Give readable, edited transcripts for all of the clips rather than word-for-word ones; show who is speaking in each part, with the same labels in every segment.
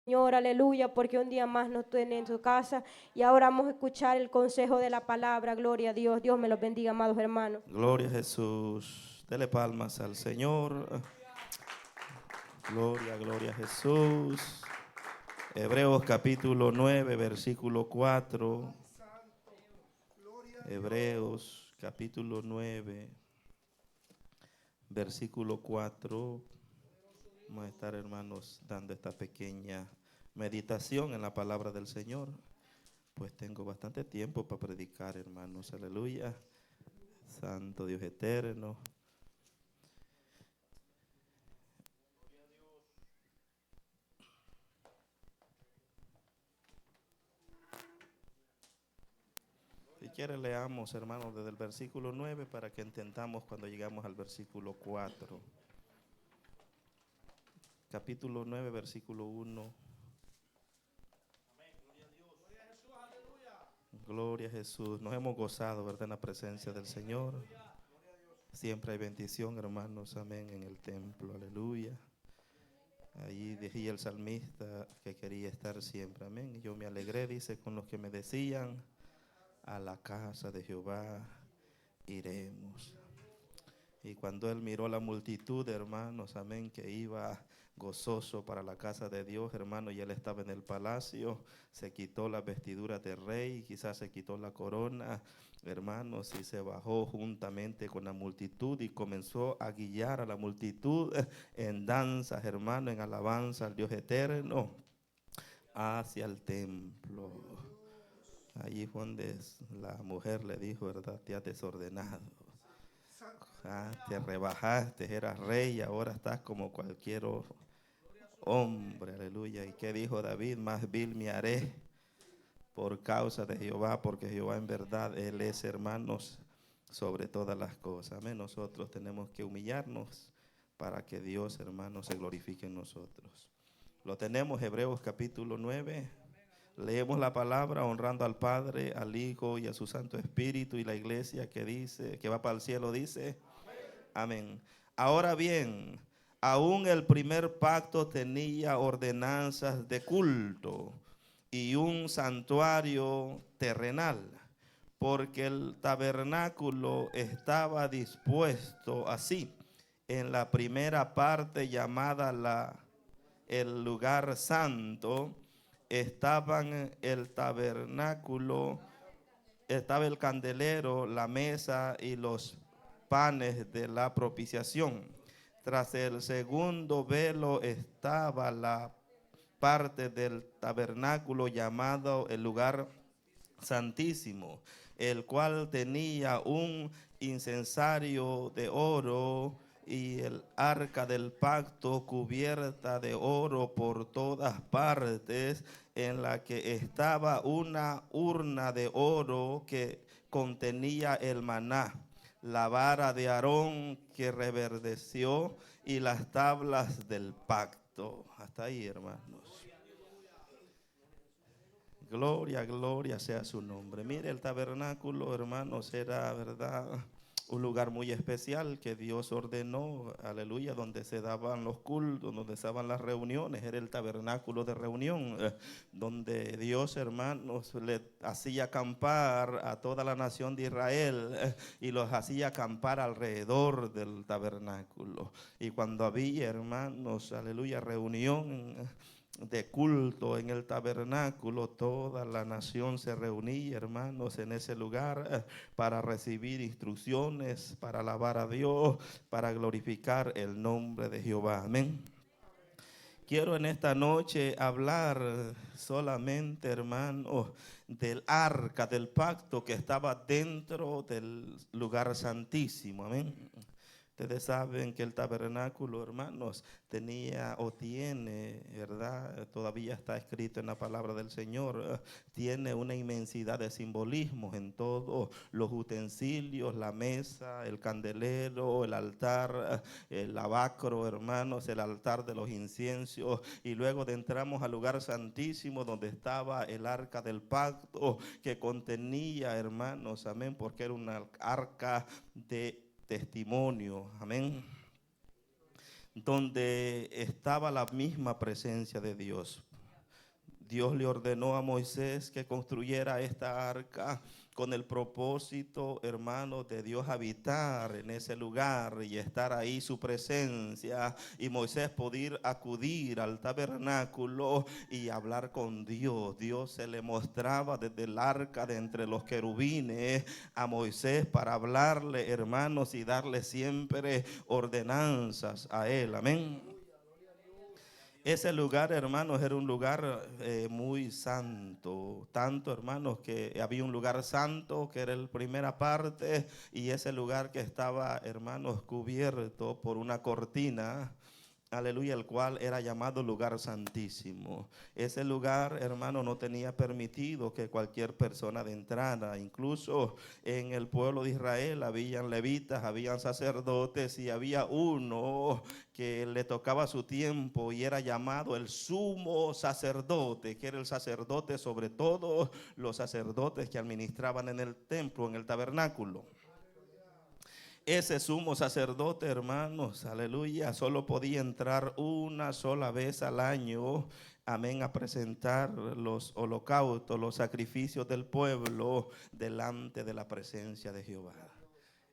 Speaker 1: Señor, aleluya, porque un día más nos tiene en su casa y ahora vamos a escuchar el consejo de la palabra. Gloria a Dios. Dios me los bendiga, amados hermanos.
Speaker 2: Gloria a Jesús. Dele palmas al Señor. Gloria, gloria a Jesús. Hebreos capítulo 9, versículo 4. Hebreos capítulo 9, versículo 4. Vamos a estar, hermanos, dando esta pequeña meditación en la palabra del Señor. Pues tengo bastante tiempo para predicar, hermanos. Aleluya. Santo Dios eterno. Si quiere leamos, hermanos, desde el versículo 9 para que entendamos cuando llegamos al versículo 4. Capítulo 9, versículo 1. Gloria a Jesús. Nos hemos gozado, ¿verdad?, en la presencia del Señor. Siempre hay bendición, hermanos, amén, en el templo, aleluya. Allí decía el salmista que quería estar siempre, amén. Y yo me alegré, dice, con los que me decían, a la casa de Jehová iremos. Y cuando él miró la multitud, hermanos, amén, que iba gozoso para la casa de Dios, hermano, y él estaba en el palacio, se quitó las vestiduras de rey, quizás se quitó la corona, hermanos, y se bajó juntamente con la multitud y comenzó a guiar a la multitud en danzas, hermano, en alabanza al Dios eterno, hacia el templo. Allí fue donde la mujer le dijo, ¿verdad?, te has desordenado. Te rebajaste, eras rey, ahora estás como cualquier hombre, aleluya. ¿Y qué dijo David? Más vil me haré por causa de Jehová, porque Jehová en verdad, Él es, hermanos, sobre todas las cosas. Amén. Nosotros tenemos que humillarnos para que Dios, hermanos, se glorifique en nosotros. Lo tenemos, Hebreos capítulo 9. Leemos la palabra honrando al Padre, al Hijo y a su Santo Espíritu, y la iglesia que dice, que va para el cielo, dice amén. Ahora bien, aún el primer pacto tenía ordenanzas de culto y un santuario terrenal, porque el tabernáculo estaba dispuesto así. En la primera parte llamada el lugar santo, estaban el tabernáculo, estaba el candelero, la mesa y los panes de la propiciación. Tras el segundo velo estaba la parte del tabernáculo llamado el lugar santísimo, el cual tenía un incensario de oro y el arca del pacto cubierta de oro por todas partes, en la que estaba una urna de oro que contenía el maná, la vara de Aarón que reverdeció y las tablas del pacto. Hasta ahí, hermanos. Gloria, gloria sea su nombre. Mire, el tabernáculo, hermanos, era, verdad, un lugar muy especial que Dios ordenó, aleluya, donde se daban los cultos, donde se daban las reuniones. Era el tabernáculo de reunión, donde Dios, hermanos, le hacía acampar a toda la nación de Israel y los hacía acampar alrededor del tabernáculo. Y cuando había, hermanos, aleluya, reunión de culto en el tabernáculo, toda la nación se reunía, hermanos, en ese lugar para recibir instrucciones, para alabar a Dios, para glorificar el nombre de Jehová. Amén. Quiero en esta noche hablar solamente, hermanos, del arca del pacto que estaba dentro del lugar santísimo. Amén. Ustedes saben que el tabernáculo, hermanos, tenía o tiene, ¿verdad? Todavía está escrito en la palabra del Señor, tiene una inmensidad de simbolismos en todos los utensilios, la mesa, el candelero, el altar, el lavacro, hermanos, el altar de los inciensos, y luego entramos al lugar santísimo donde estaba el arca del pacto que contenía, hermanos, amén, porque era una arca de testimonio, amén, donde estaba la misma presencia de Dios. Dios le ordenó a Moisés que construyera esta arca con el propósito, hermano, de Dios habitar en ese lugar y estar ahí su presencia, y Moisés poder acudir al tabernáculo y hablar con Dios. Dios se le mostraba desde el arca de entre los querubines a Moisés para hablarle, hermanos, y darle siempre ordenanzas a él. Amén. Ese lugar, hermanos, era un lugar muy santo. Tanto, hermanos, que había un lugar santo que era la primera parte, y ese lugar que estaba, hermanos, cubierto por una cortina. Aleluya, el cual era llamado lugar santísimo. Ese lugar, hermano, no tenía permitido que cualquier persona entrara. Incluso en el pueblo de Israel habían levitas, habían sacerdotes, y había uno que le tocaba su tiempo y era llamado el sumo sacerdote, que era el sacerdote sobre todos los sacerdotes que administraban en el templo, en el tabernáculo. Ese sumo sacerdote, hermanos, aleluya, solo podía entrar una sola vez al año, amén, a presentar los holocaustos, los sacrificios del pueblo delante de la presencia de Jehová.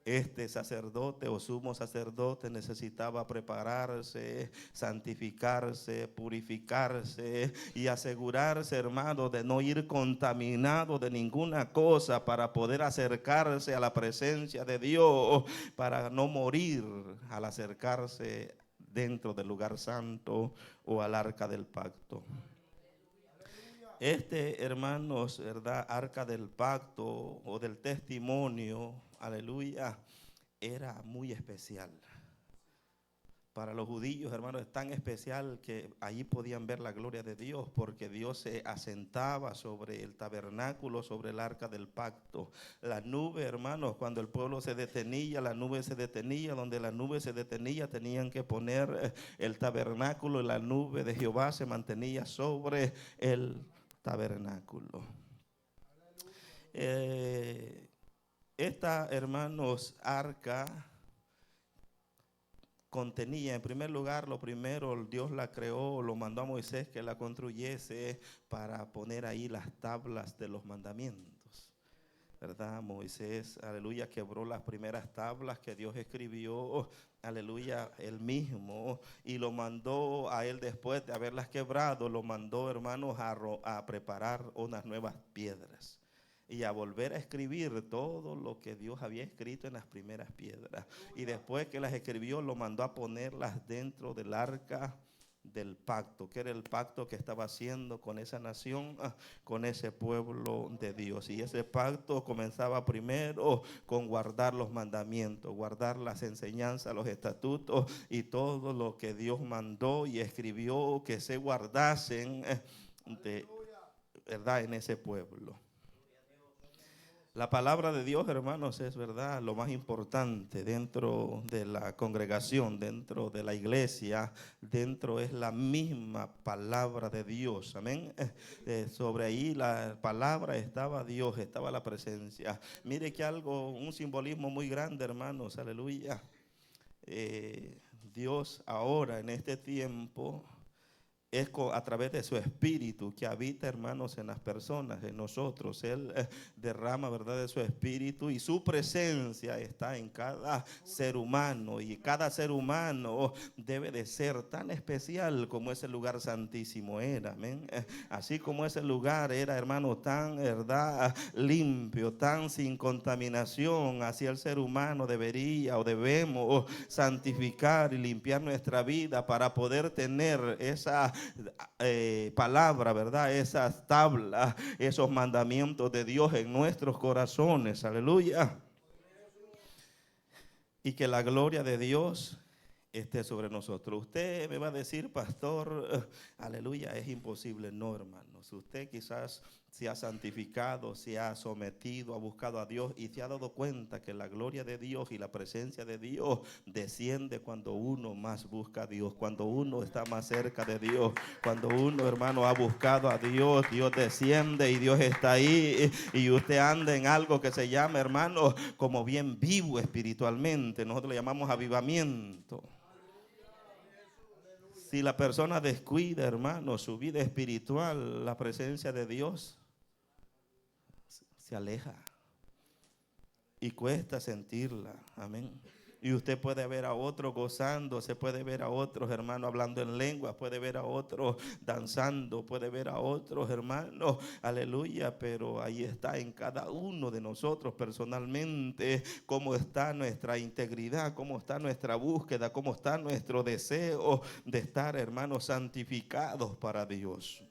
Speaker 2: Este sacerdote o sumo sacerdote necesitaba prepararse, santificarse, purificarse y asegurarse, hermano, de no ir contaminado de ninguna cosa para poder acercarse a la presencia de Dios, para no morir al acercarse dentro del lugar santo o al arca del pacto. Hermanos, ¿verdad? Arca del pacto o del testimonio, aleluya, era muy especial. Para los judíos, hermanos, es tan especial que allí podían ver la gloria de Dios, porque Dios se asentaba sobre el tabernáculo, sobre el arca del pacto. La nube, hermanos, cuando el pueblo se detenía, la nube se detenía. Donde la nube se detenía, tenían que poner el tabernáculo, y la nube de Jehová se mantenía sobre el tabernáculo. Esta, hermanos, arca contenía, en primer lugar, lo primero, Dios la creó, lo mandó a Moisés que la construyese para poner ahí las tablas de los mandamientos, ¿verdad? Moisés, aleluya, quebró las primeras tablas que Dios escribió, aleluya, él mismo, y lo mandó a él, después de haberlas quebrado, lo mandó, hermanos, a preparar unas nuevas piedras y a volver a escribir todo lo que Dios había escrito en las primeras piedras. Y después que las escribió, lo mandó a ponerlas dentro del arca del pacto, que era el pacto que estaba haciendo con esa nación, con ese pueblo de Dios. Y ese pacto comenzaba primero con guardar los mandamientos, guardar las enseñanzas, los estatutos y todo lo que Dios mandó y escribió que se guardasen, ¿verdad?, en ese pueblo. La palabra de Dios, hermanos, es verdad lo más importante dentro de la congregación, dentro de la iglesia. Dentro es la misma palabra de Dios, amén. Sobre ahí la palabra estaba Dios, estaba la presencia. Mire que algo, un simbolismo muy grande, hermanos, aleluya. Dios ahora en este tiempo es a través de su espíritu que habita, hermanos, en las personas, en nosotros. Él derrama, verdad, de su espíritu, y su presencia está en cada ser humano, y cada ser humano debe de ser tan especial como ese lugar santísimo era, amén. Así como ese lugar era, hermano, tan, verdad, limpio, tan sin contaminación, así el ser humano debería o debemos santificar y limpiar nuestra vida para poder tener esa palabra, ¿verdad? Esas tablas, esos mandamientos de Dios en nuestros corazones, aleluya. Y que la gloria de Dios esté sobre nosotros. Usted me va a decir, pastor, aleluya, es imposible. No, hermanos, usted quizás se ha santificado, se ha sometido, ha buscado a Dios y se ha dado cuenta que la gloria de Dios y la presencia de Dios desciende cuando uno más busca a Dios, cuando uno está más cerca de Dios, cuando uno, hermano, ha buscado a Dios. Dios desciende y Dios está ahí, y usted anda en algo que se llama, hermano, como bien vivo espiritualmente. Nosotros le llamamos avivamiento. Si la persona descuida, hermano, su vida espiritual, la presencia de Dios se aleja y cuesta sentirla. Amén. Y usted puede ver a otros gozándose, puede ver a otros hermanos hablando en lenguas, puede ver a otros danzando, puede ver a otros hermanos, aleluya, pero ahí está en cada uno de nosotros personalmente cómo está nuestra integridad, cómo está nuestra búsqueda, cómo está nuestro deseo de estar, hermanos, santificados para Dios.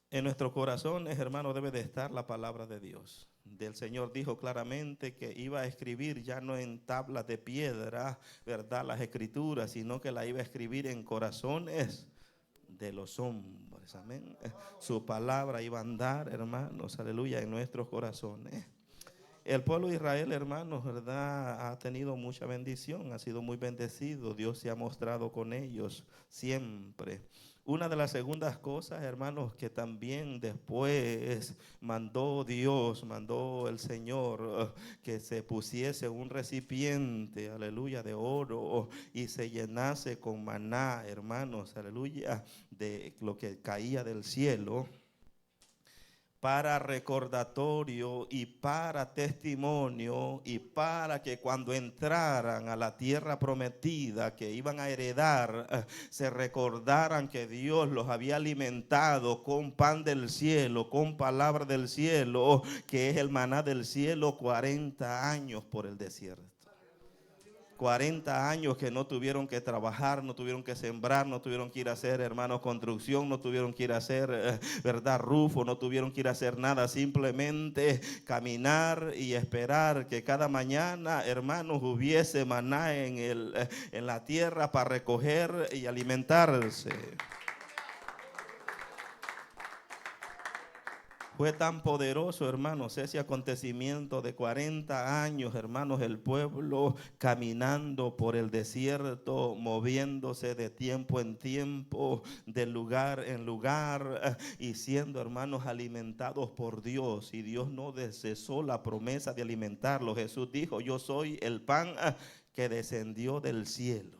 Speaker 2: En nuestros corazones, hermano, debe de estar la palabra de Dios. Del Señor dijo claramente que iba a escribir ya no en tablas de piedra, ¿verdad?, las escrituras, sino que la iba a escribir en corazones de los hombres. Amén. Su palabra iba a andar, hermanos, aleluya, en nuestros corazones. El pueblo de Israel, hermanos, ¿verdad?, ha tenido mucha bendición, ha sido muy bendecido. Dios se ha mostrado con ellos siempre. Una de las segundas cosas, hermanos, que también después mandó Dios, mandó el Señor, que se pusiese un recipiente, aleluya, de oro y se llenase con maná, hermanos, aleluya, de lo que caía del cielo, para recordatorio y para testimonio, y para que cuando entraran a la tierra prometida que iban a heredar, se recordaran que Dios los había alimentado con pan del cielo, con palabra del cielo, que es el maná del cielo, 40 años por el desierto. 40 años que no tuvieron que trabajar, no tuvieron que sembrar, no tuvieron que ir a hacer, hermanos, construcción, no tuvieron que ir a hacer, verdad, rufo, no tuvieron que ir a hacer nada, simplemente caminar y esperar que cada mañana, hermanos, hubiese maná en la tierra para recoger y alimentarse. Fue tan poderoso, hermanos, ese acontecimiento de 40 años, hermanos, el pueblo caminando por el desierto, moviéndose de tiempo en tiempo, de lugar en lugar, y siendo, hermanos, alimentados por Dios. Y Dios no cesó la promesa de alimentarlos. Jesús dijo: yo soy el pan que descendió del cielo.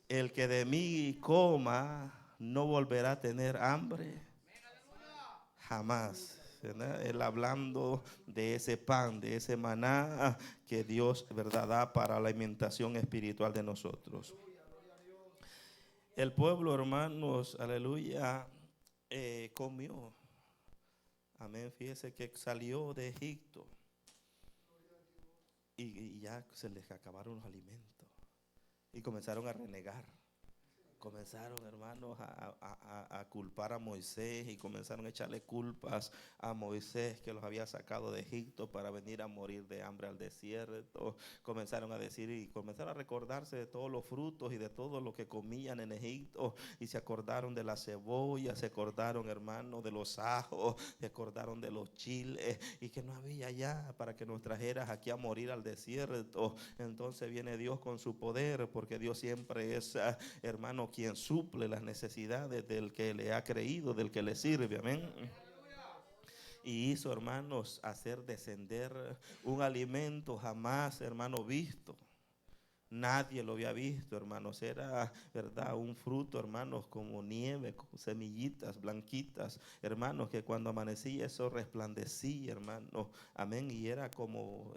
Speaker 2: El que de mí coma no volverá a tener hambre jamás. ¿Verdad? Él hablando de ese pan, de ese maná que Dios, verdad, da para la alimentación espiritual de nosotros. El pueblo, hermanos, aleluya, comió. Amén. Fíjese que salió de Egipto y ya se les acabaron los alimentos y comenzaron a renegar. Comenzaron, hermanos, a culpar a Moisés, y comenzaron a echarle culpas a Moisés, que los había sacado de Egipto para venir a morir de hambre al desierto. Comenzaron a decir y comenzaron a recordarse de todos los frutos y de todo lo que comían en Egipto, y se acordaron de la cebolla, se acordaron, hermanos, de los ajos, se acordaron de los chiles, y que no había ya para que nos trajeras aquí a morir al desierto. Entonces viene Dios con su poder, porque Dios siempre es, hermano, quien suple las necesidades del que le ha creído, del que le sirve. Amén. Y hizo, hermanos, hacer descender un alimento jamás, hermano, visto. Nadie lo había visto, hermanos. Era, verdad, un fruto, hermanos, como nieve, como semillitas blanquitas, hermanos, que cuando amanecía eso resplandecía, hermanos. Amén. Y era como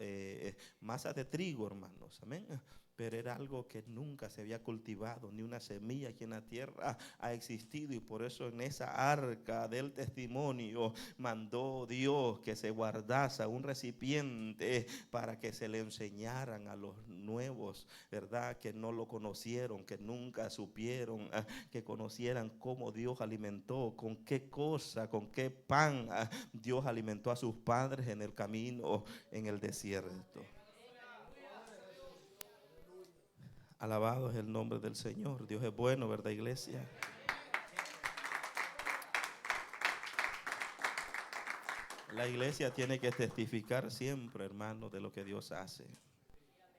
Speaker 2: masa de trigo, hermanos. Amén. Pero era algo que nunca se había cultivado, ni una semilla aquí en la tierra ha existido. Y por eso en esa arca del testimonio mandó Dios que se guardase un recipiente para que se le enseñaran a los nuevos, ¿verdad?, que no lo conocieron, que nunca supieron, que conocieran cómo Dios alimentó, con qué cosa, con qué pan Dios alimentó a sus padres en el camino, en el desierto. Alabado es el nombre del Señor. Dios es bueno, ¿verdad, iglesia? La iglesia tiene que testificar siempre, hermanos, de lo que Dios hace,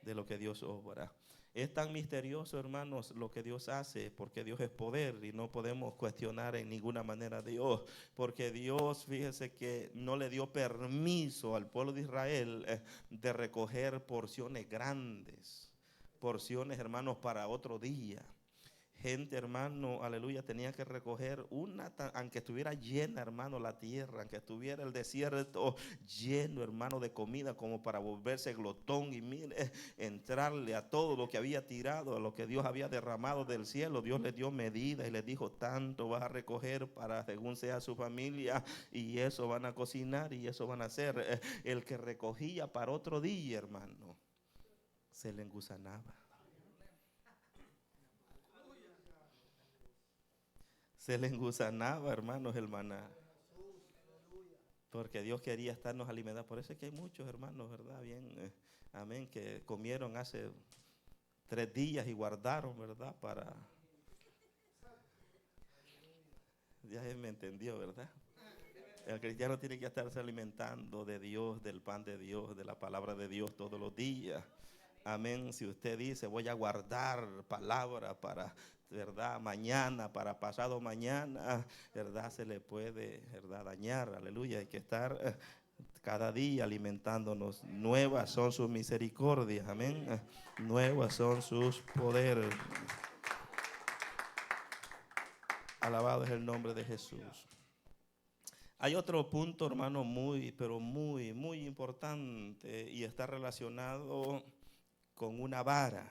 Speaker 2: de lo que Dios obra. Es tan misterioso, hermanos, lo que Dios hace, porque Dios es poder y no podemos cuestionar en ninguna manera a Dios, porque Dios, fíjese que no le dio permiso al pueblo de Israel de recoger porciones grandes, porciones, hermanos, para otro día. Gente, hermano, aleluya, tenía que recoger aunque estuviera llena, hermano, la tierra, aunque estuviera el desierto lleno, hermano, de comida, como para volverse glotón y mire, entrarle a todo lo que había tirado, a lo que Dios había derramado del cielo. Dios le dio medida y le dijo: tanto vas a recoger para según sea su familia, y eso van a cocinar y eso van a hacer. El que recogía para otro día, hermano, se le engusanaba. Se le engusanaba, hermanos, el maná. Porque Dios quería estarnos alimentando. Por eso es que hay muchos hermanos, ¿verdad? Bien, amén, que comieron hace 3 días y guardaron, ¿verdad? Ya él me entendió, ¿verdad? El cristiano tiene que estarse alimentando de Dios, del pan de Dios, de la palabra de Dios todos los días. Amén. Si usted dice: voy a guardar palabra para, ¿verdad?, mañana, para pasado mañana, ¿verdad?, se le puede, ¿verdad?, dañar. Aleluya. Hay que estar cada día alimentándonos. Nuevas son sus misericordias. Amén. Nuevas son sus poderes. Alabado es el nombre de Jesús. Hay otro punto, hermano, pero muy importante, y está relacionado con una vara.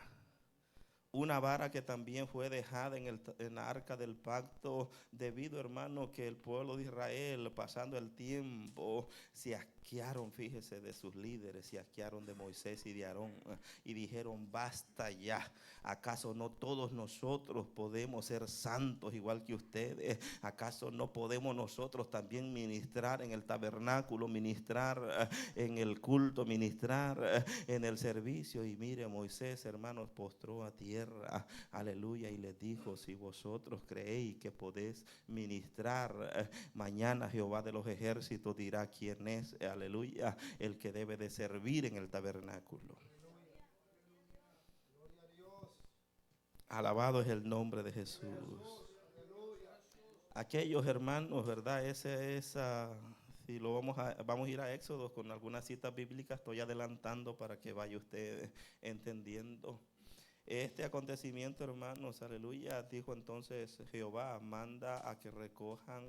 Speaker 2: Una vara que también fue dejada en la arca del pacto, debido, hermano, que el pueblo de Israel, pasando el tiempo, se asquearon, fíjese, de sus líderes, se asquearon de Moisés y de Aarón, y dijeron: basta ya. ¿Acaso no todos nosotros podemos ser santos igual que ustedes? ¿Acaso no podemos nosotros también ministrar en el tabernáculo, ministrar en el culto, ministrar en el servicio? Y mire, Moisés, hermanos, postró a tierra, aleluya, y les dijo: si vosotros creéis que podéis ministrar, mañana Jehová de los ejércitos dirá quién es, aleluya, el que debe de servir en el tabernáculo. Alabado es el nombre de Jesús. Aquellos hermanos, ¿verdad? Si lo vamos a ir a Éxodo con algunas citas bíblicas. Estoy adelantando para que vaya usted entendiendo. Este acontecimiento, hermanos, aleluya, dijo entonces Jehová: manda a que recojan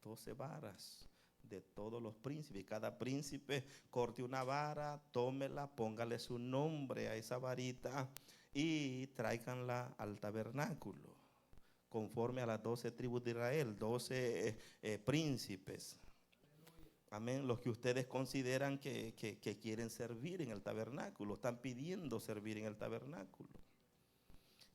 Speaker 2: 12 varas de todos los príncipes. Cada príncipe corte una vara, tómela, póngale su nombre a esa varita y tráiganla al tabernáculo, conforme a las 12 tribus de Israel, 12 príncipes. Amén. Los que ustedes consideran que quieren servir en el tabernáculo, están pidiendo servir en el tabernáculo.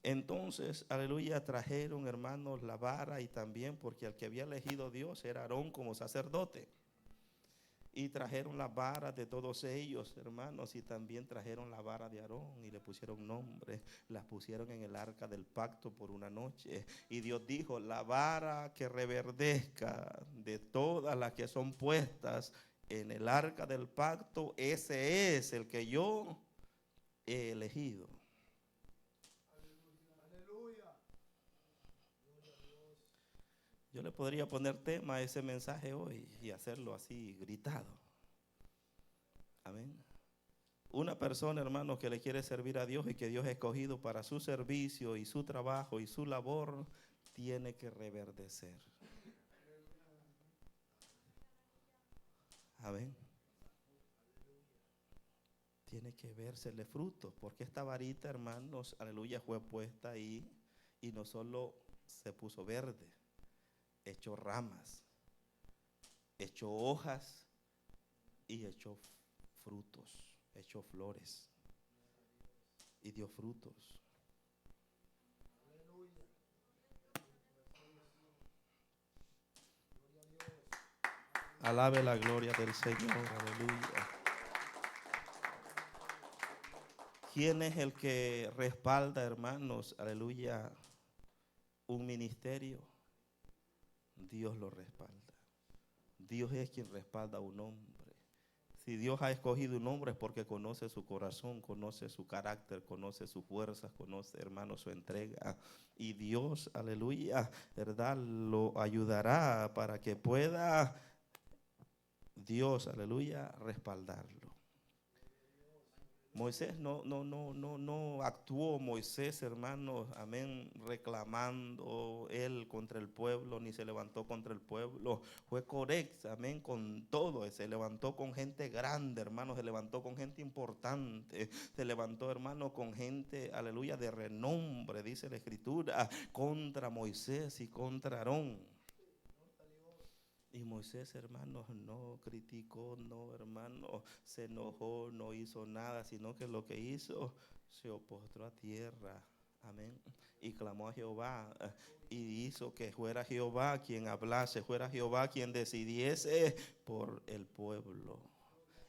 Speaker 2: Entonces, aleluya, trajeron, hermanos, la vara, y también porque el que había elegido Dios era Aarón como sacerdote. Y trajeron las varas de todos ellos, hermanos, y también trajeron la vara de Aarón y le pusieron nombre. Las pusieron en el arca del pacto por una noche. Y Dios dijo: la vara que reverdezca de todas las que son puestas en el arca del pacto, ese es el que yo he elegido. Yo le podría poner tema a ese mensaje hoy y hacerlo así, gritado. Amén. Una persona, hermanos, que le quiere servir a Dios y que Dios ha escogido para su servicio y su trabajo y su labor, tiene que reverdecer. Amén. Tiene que vérsele frutos, porque esta varita, hermanos, aleluya, fue puesta ahí y no solo se puso verde, echó ramas, echó hojas y echó frutos, echó flores y dio frutos. Alabe la gloria del Señor, aleluya. ¿Quién es el que respalda, hermanos, aleluya, un ministerio? Dios lo respalda. Dios es quien respalda a un hombre. Si Dios ha escogido un hombre es porque conoce su corazón, conoce su carácter, conoce sus fuerzas, conoce, hermano, su entrega. Y Dios, aleluya, ¿verdad?, lo ayudará para que pueda Dios, aleluya, respaldarlo. Moisés no actuó Moisés, hermanos, amén, reclamando él contra el pueblo, ni se levantó contra el pueblo. Fue correcto, amén, con todo. Se levantó con gente grande, hermanos, se levantó con gente importante, se levantó, hermano, con gente, aleluya, de renombre, dice la Escritura, contra Moisés y contra Aarón. Y Moisés, hermanos, no criticó, no, hermano, se enojó, no hizo nada, sino que lo que hizo, se postró a tierra, amén, y clamó a Jehová, y hizo que fuera Jehová quien hablase, fuera Jehová quien decidiese por el pueblo.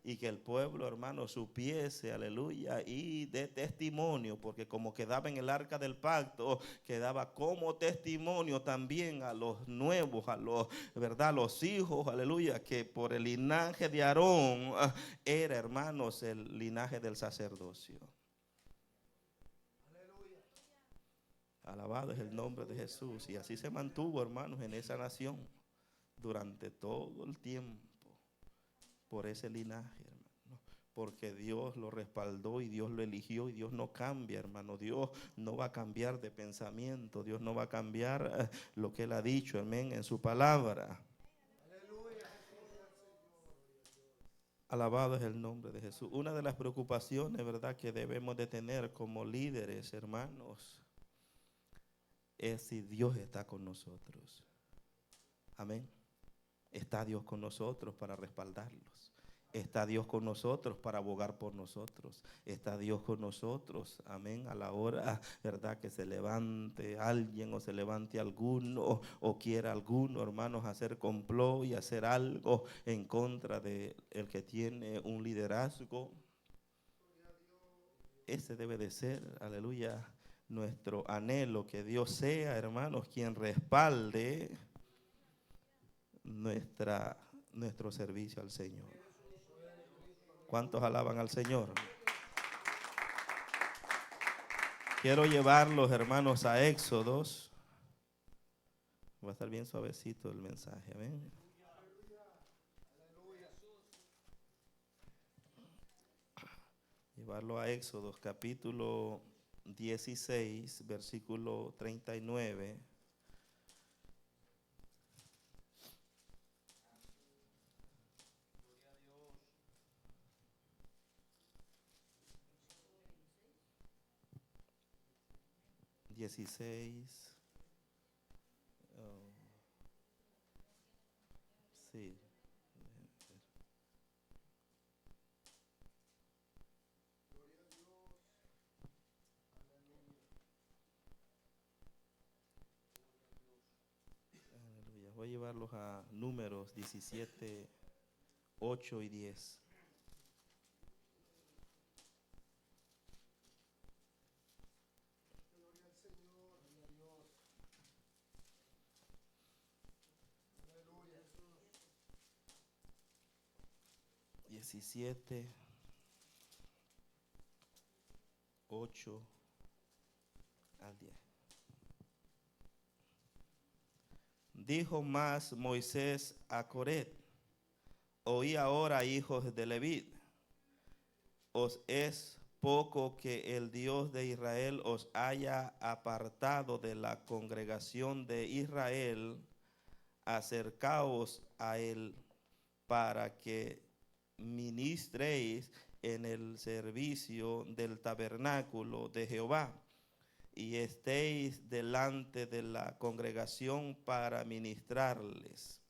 Speaker 2: Y que el pueblo, hermano, supiese, aleluya, y de testimonio, porque como quedaba en el arca del pacto, quedaba como testimonio también a los nuevos, a los, ¿verdad?, los hijos, aleluya, que por el linaje de Aarón era, hermanos, el linaje del sacerdocio. Alabado es el nombre de Jesús. Y así se mantuvo, hermanos, en esa nación durante todo el tiempo, por ese linaje, hermano, porque Dios lo respaldó y Dios lo eligió, y Dios no cambia, hermano. Dios no va a cambiar de pensamiento, Dios no va a cambiar lo que Él ha dicho, amén, en su palabra. Alabado es el nombre de Jesús. Una de las preocupaciones, ¿verdad?, que debemos de tener como líderes, hermanos, es si Dios está con nosotros. Amén. Está Dios con nosotros para respaldarlos. Está Dios con nosotros para abogar por nosotros. Está Dios con nosotros, amén, a la hora, ¿verdad?, que se levante alguien o se levante alguno o quiera alguno, hermanos, hacer complot y hacer algo en contra de el que tiene un liderazgo. Ese debe de ser, aleluya, nuestro anhelo, que Dios sea, hermanos, quien respalde nuestro servicio al Señor. ¿Cuántos alaban al Señor? Quiero llevarlos, hermanos, a Éxodos. Va a estar bien suavecito el mensaje, amén. Llevarlo a Éxodos capítulo 16, versículo 39. Sí. Aleluya. Voy a llevarlos a Números 17, 8 y 10. Aleluya. 17, 8 al 10. Dijo más Moisés a Coré: oí ahora, hijos de Leví, os es poco que el Dios de Israel os haya apartado de la congregación de Israel. Acercaos a él para que ministréis en el servicio del tabernáculo de Jehová, y estéis delante de la congregación para ministrarles.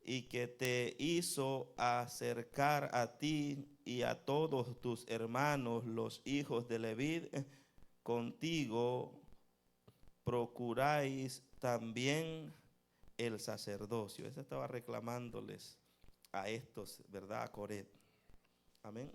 Speaker 2: Y que te hizo acercar a ti y a todos tus hermanos, los hijos de Leví, contigo procuráis también el sacerdocio. Eso estaba reclamándoles a estos, ¿verdad?, a Coré. Amén.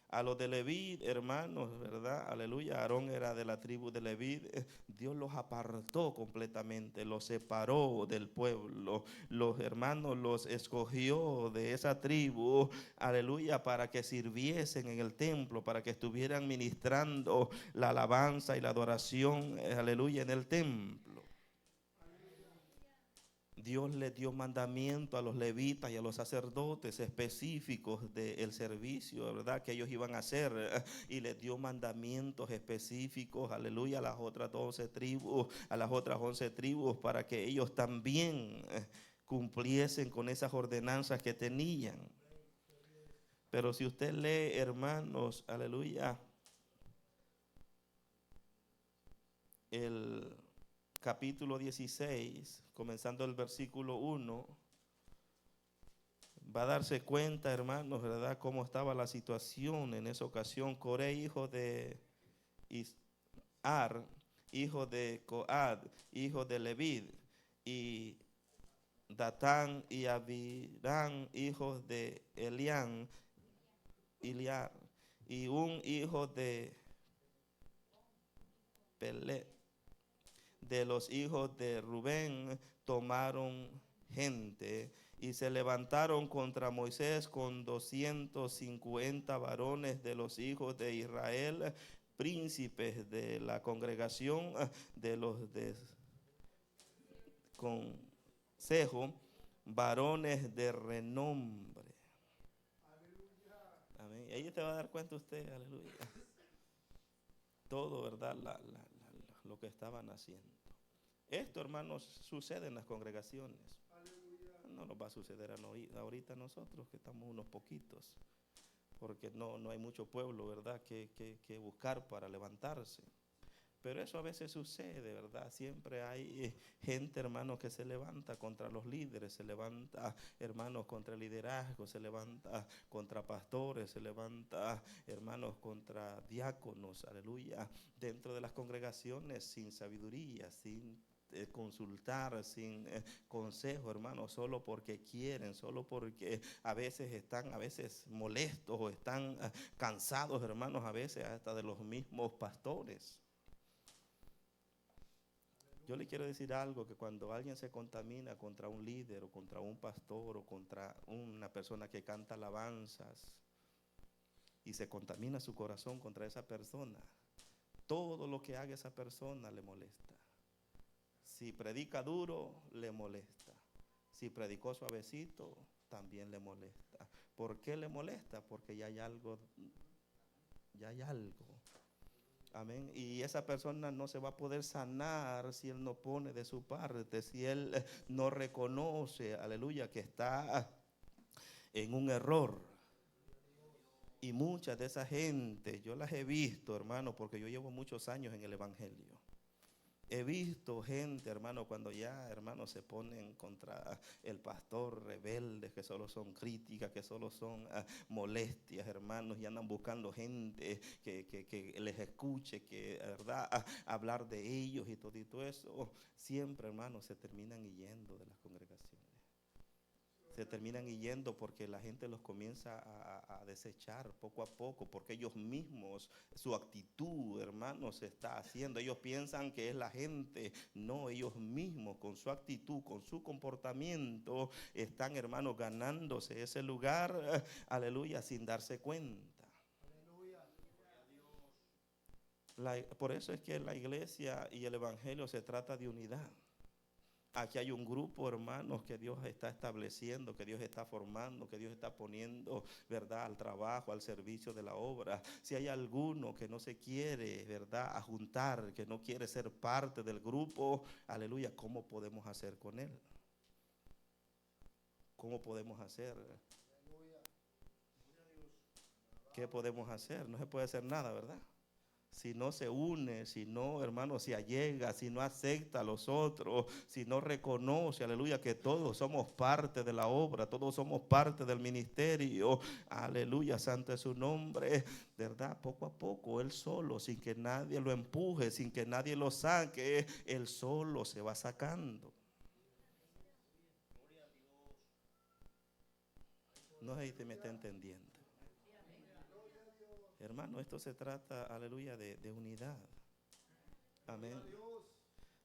Speaker 2: A los de Leví, hermanos, ¿verdad? Aleluya. Aarón era de la tribu de Leví. Dios los apartó completamente, los separó del pueblo. Los hermanos los escogió de esa tribu, aleluya, para que sirviesen en el templo, para que estuvieran ministrando la alabanza y la adoración, aleluya, en el templo. Dios le dio mandamiento a los levitas y a los sacerdotes específicos del servicio, ¿verdad? Que ellos iban a hacer, y les dio mandamientos específicos, aleluya, a las otras 12 tribus, a las otras 11 tribus, para que ellos también cumpliesen con esas ordenanzas que tenían. Pero si usted lee, hermanos, aleluya, el capítulo 16, comenzando el versículo 1, va a darse cuenta, hermanos, ¿verdad?, cómo estaba la situación en esa ocasión. Coré, hijo de Isar, hijo de Coad, hijo de Levid, y Datán y Abirán, hijos de Eliar, y un hijo de Pelet. De los hijos de Rubén tomaron gente y se levantaron contra Moisés con 250 varones de los hijos de Israel, príncipes de la congregación de los de consejo, varones de renombre. Amén. Ahí te va a dar cuenta usted, aleluya, todo, ¿verdad? Lo que estaban haciendo. Esto, hermanos, sucede en las congregaciones. No nos va a suceder ahorita a nosotros, que estamos unos poquitos, porque no hay mucho pueblo, ¿verdad?, que buscar para levantarse. Pero eso a veces sucede, ¿verdad? Siempre hay gente, hermanos, que se levanta contra los líderes, se levanta, hermanos, contra el liderazgo, se levanta contra pastores, se levanta, hermanos, contra diáconos, aleluya, dentro de las congregaciones, sin sabiduría, sin consultar, sin consejo, hermanos, solo porque quieren, solo porque a veces están molestos o están cansados, hermanos, a veces hasta de los mismos pastores. Yo le quiero decir algo, que cuando alguien se contamina contra un líder o contra un pastor o contra una persona que canta alabanzas y se contamina su corazón contra esa persona, todo lo que haga esa persona le molesta. Si predica duro, le molesta. Si predicó suavecito, también le molesta. ¿Por qué le molesta? Porque ya hay algo. Amén. Y esa persona no se va a poder sanar si él no pone de su parte, si él no reconoce, aleluya, que está en un error. Y muchas de esa gente, yo las he visto, hermano, porque yo llevo muchos años en el evangelio. He visto gente, hermano, cuando ya, hermanos, se ponen contra el pastor, rebeldes, que solo son críticas, que solo son molestias, hermanos, y andan buscando gente que les escuche, que, verdad, hablar de ellos y todo eso. Siempre, hermanos, se terminan yendo de las congregaciones. Se terminan yendo porque la gente los comienza a desechar poco a poco, porque ellos mismos, su actitud, hermanos, se está haciendo. Ellos piensan que es la gente. No, ellos mismos con su actitud, con su comportamiento, están, hermanos, ganándose ese lugar, aleluya, sin darse cuenta. Por eso es que la iglesia y el evangelio se trata de unidad. Aquí hay un grupo, hermanos, que Dios está estableciendo, que Dios está formando, que Dios está poniendo, ¿verdad?, al trabajo, al servicio de la obra. Si hay alguno que no se quiere, ¿verdad?, juntar, que no quiere ser parte del grupo, aleluya, ¿cómo podemos hacer con él? ¿Cómo podemos hacer? ¿Qué podemos hacer? No se puede hacer nada, ¿verdad? Si no se une, si no, hermano, se allega, si no acepta a los otros, si no reconoce, aleluya, que todos somos parte de la obra, todos somos parte del ministerio, aleluya, santo es su nombre, ¿verdad? Poco a poco, él solo, sin que nadie lo empuje, sin que nadie lo saque, él solo se va sacando. No sé si me está entendiendo. Hermano, esto se trata, aleluya, de unidad. Amén.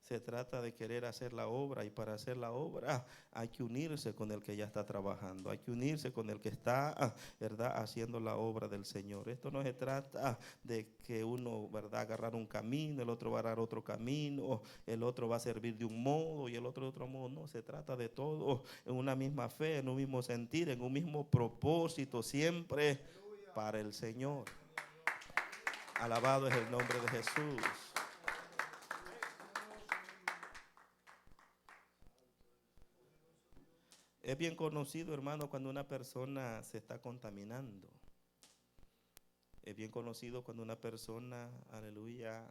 Speaker 2: Se trata de querer hacer la obra, y para hacer la obra hay que unirse con el que ya está trabajando, hay que unirse con el que está, ¿verdad?, haciendo la obra del Señor. Esto no se trata de que uno, ¿verdad?, agarrar un camino, el otro va a agarrar otro camino, el otro va a servir de un modo y el otro de otro modo. No, se trata de todo en una misma fe, en un mismo sentir, en un mismo propósito, siempre para el Señor. Alabado es el nombre de Jesús. Es bien conocido, hermano, cuando una persona se está contaminando. Es bien conocido cuando una persona, aleluya,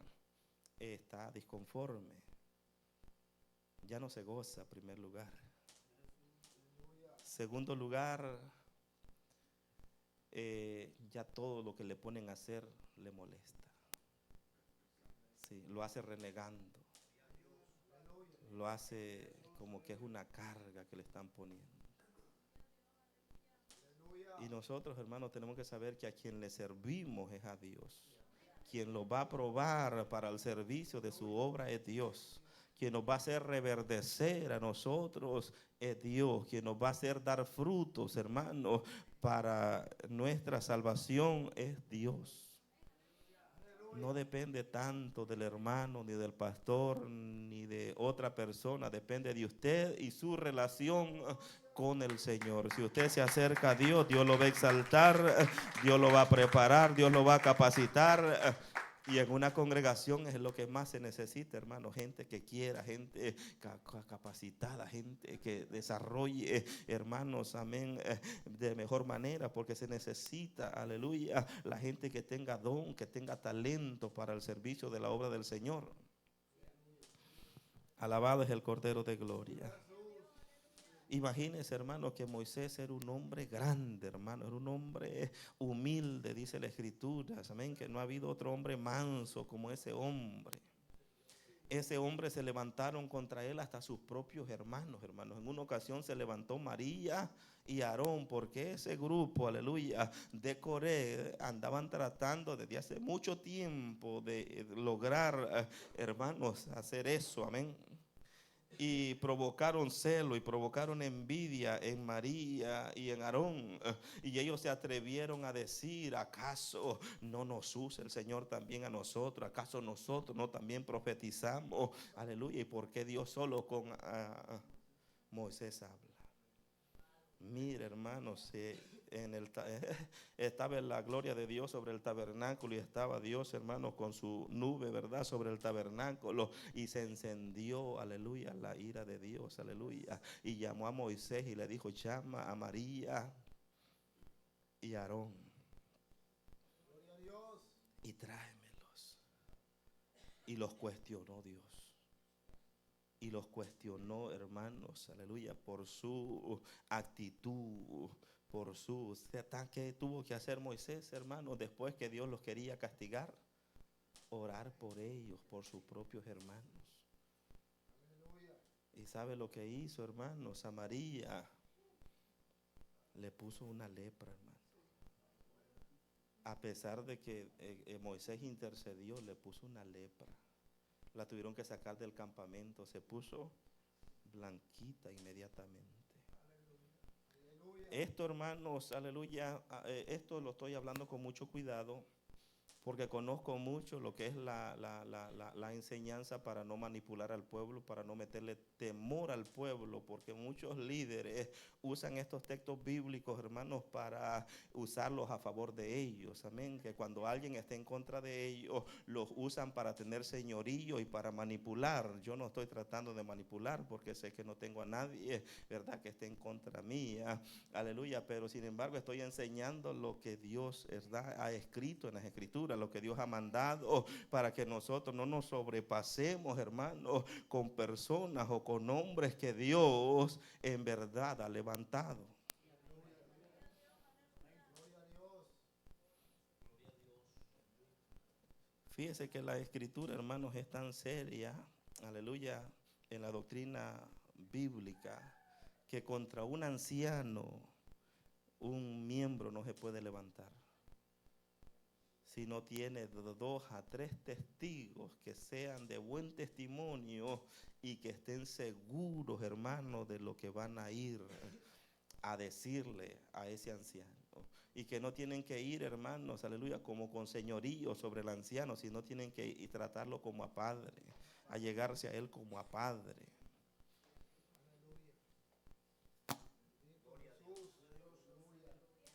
Speaker 2: está disconforme. Ya no se goza, en primer lugar. Segundo lugar, ya todo lo que le ponen a hacer le molesta. Sí, lo hace renegando. Lo hace como que es una carga que le están poniendo. Y nosotros, hermanos, tenemos que saber que a quien le servimos es a Dios. Quien lo va a probar para el servicio de su obra es Dios. Quien nos va a hacer reverdecer a nosotros es Dios. Quien nos va a hacer dar frutos, hermanos, para nuestra salvación es Dios. No depende tanto del hermano, ni del pastor, ni de otra persona. Depende de usted y su relación con el Señor. Si usted se acerca a Dios, Dios lo va a exaltar, Dios lo va a preparar, Dios lo va a capacitar. Y en una congregación es lo que más se necesita, hermano. Gente que quiera, gente capacitada, gente que desarrolle, hermanos, amén, de mejor manera, porque se necesita, aleluya, la gente que tenga don, que tenga talento para el servicio de la obra del Señor. Alabado es el Cordero de Gloria. Imagínense, hermano, que Moisés era un hombre grande, hermano, era un hombre humilde, dice la Escritura, amén, que no ha habido otro hombre manso como ese hombre. Ese hombre se levantaron contra él hasta sus propios hermanos. En una ocasión se levantó María y Aarón, porque ese grupo, aleluya, de Coré andaban tratando desde hace mucho tiempo de lograr, hermanos, hacer eso, amén. Y provocaron celo y provocaron envidia en María y en Aarón. Y ellos se atrevieron a decir: ¿acaso no nos usa el Señor también a nosotros? ¿Acaso nosotros no también profetizamos? Aleluya. ¿Y por qué Dios solo con Moisés habla? Mire, hermanos, estaba la gloria de Dios sobre el tabernáculo, y estaba Dios, hermanos, con su nube, ¿verdad?, sobre el tabernáculo, y se encendió, aleluya, la ira de Dios, aleluya, y llamó a Moisés y le dijo: llama a María y a Aarón y tráemelos. Y los cuestionó Dios. Y los cuestionó, hermanos, aleluya, por su actitud, por su ataque. Tuvo que hacer Moisés, hermanos, después que Dios los quería castigar: orar por ellos, por sus propios hermanos. Y sabe lo que hizo, hermanos, a María le puso una lepra, hermano. A pesar de que Moisés intercedió, le puso una lepra. La tuvieron que sacar del campamento, se puso blanquita inmediatamente. Esto, hermanos, aleluya, esto lo estoy hablando con mucho cuidado, porque conozco mucho lo que es la enseñanza para no manipular al pueblo, para no meterle temor al pueblo, porque muchos líderes usan estos textos bíblicos, hermanos, para usarlos a favor de ellos, amén, que cuando alguien está en contra de ellos, los usan para tener señorío y para manipular. Yo no estoy tratando de manipular, porque sé que no tengo a nadie, verdad, que esté en contra mía, aleluya, pero sin embargo estoy enseñando lo que Dios, verdad, ha escrito en las Escrituras, lo que Dios ha mandado, para que nosotros no nos sobrepasemos, hermanos, con personas o con hombres que Dios en verdad ha levantado. Fíjese que la Escritura, hermanos, es tan seria, aleluya, en la doctrina bíblica, que contra un anciano un miembro no se puede levantar. si no tiene 2 a 3 testigos que sean de buen testimonio y que estén seguros, hermanos, de lo que van a ir a decirle a ese anciano. Y que no tienen que ir, hermanos, aleluya, como con señorío sobre el anciano, sino tienen que ir y tratarlo como a padre, a llegarse a él como a padre.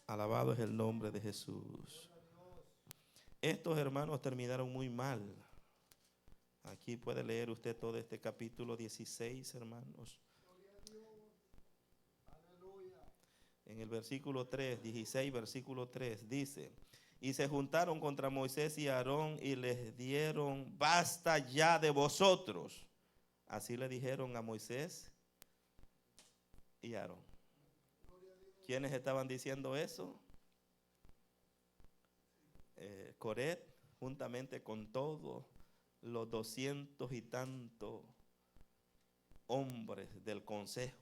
Speaker 2: Alabado es el nombre de Jesús. Estos hermanos terminaron muy mal. Aquí puede leer usted todo este capítulo 16, hermanos. En el versículo 3, 16, versículo 3, dice: y se juntaron contra Moisés y Aarón y les dieron: basta ya de vosotros. Así le dijeron a Moisés y Aarón. ¿Quiénes estaban diciendo eso? Coret, juntamente con todos los 200 y tantos hombres del consejo.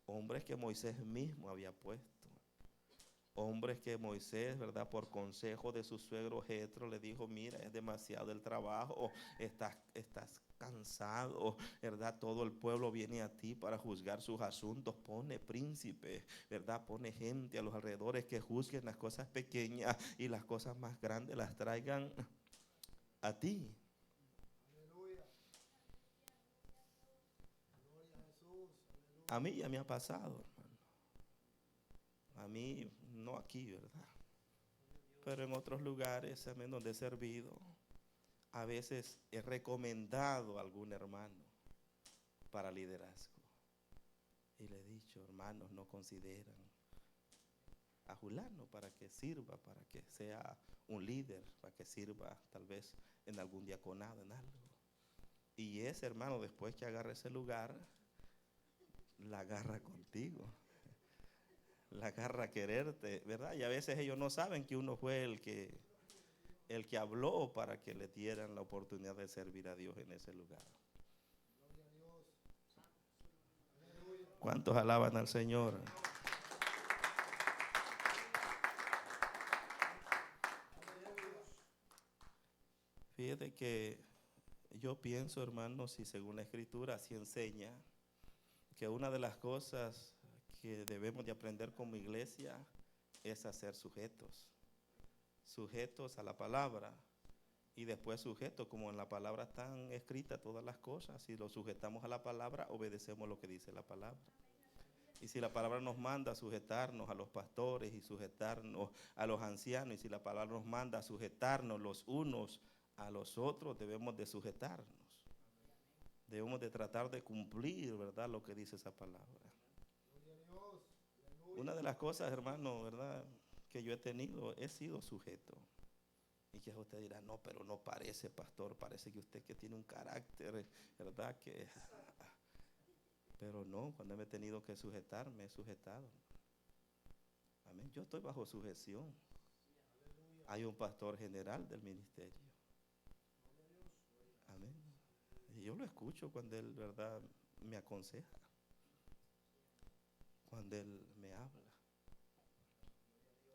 Speaker 2: Hombres que Moisés mismo había puesto. Hombres que Moisés, ¿verdad?, por consejo de su suegro Jetro le dijo: mira, es demasiado el trabajo, estás cansado, ¿verdad? Todo el pueblo viene a ti para juzgar sus asuntos. Pone príncipes, ¿verdad? Pone gente a los alrededores que juzguen las cosas pequeñas y las cosas más grandes las traigan a ti. A mí ya me ha pasado, hermano. A mí, no aquí, ¿verdad?, pero en otros lugares también donde he servido, a veces he recomendado a algún hermano para liderazgo. Y le he dicho: hermanos, no consideran a fulano para que sirva, para que sea un líder, para que sirva tal vez en algún diaconado, en algo. Y ese hermano, después que agarra ese lugar, la agarra contigo, la agarra a quererte, ¿verdad? Y a veces ellos no saben que uno fue el que habló para que le dieran la oportunidad de servir a Dios en ese lugar. ¿Cuántos alaban al Señor? Fíjate que yo pienso, hermanos, y según la Escritura así enseña, que una de las cosas que debemos de aprender como iglesia es a ser sujetos a la palabra, y después sujetos, como en la palabra están escritas todas las cosas. Si lo sujetamos a la palabra, obedecemos lo que dice la palabra. Y si la palabra nos manda a sujetarnos a los pastores y sujetarnos a los ancianos, y si la palabra nos manda a sujetarnos los unos a los otros, debemos de sujetarnos. Debemos de tratar de cumplir, ¿verdad?, lo que dice esa palabra. Una de las cosas, hermano, ¿verdad?, que yo he sido sujeto. Y que usted dirá: no, pero no parece, pastor, parece que usted que tiene un carácter, ¿verdad? Pero no, cuando me he tenido que sujetar, me he sujetado. Amén. Yo estoy bajo sujeción. Hay un pastor general del ministerio. Amén. Y yo lo escucho cuando él, ¿verdad?, me aconseja, cuando él me habla.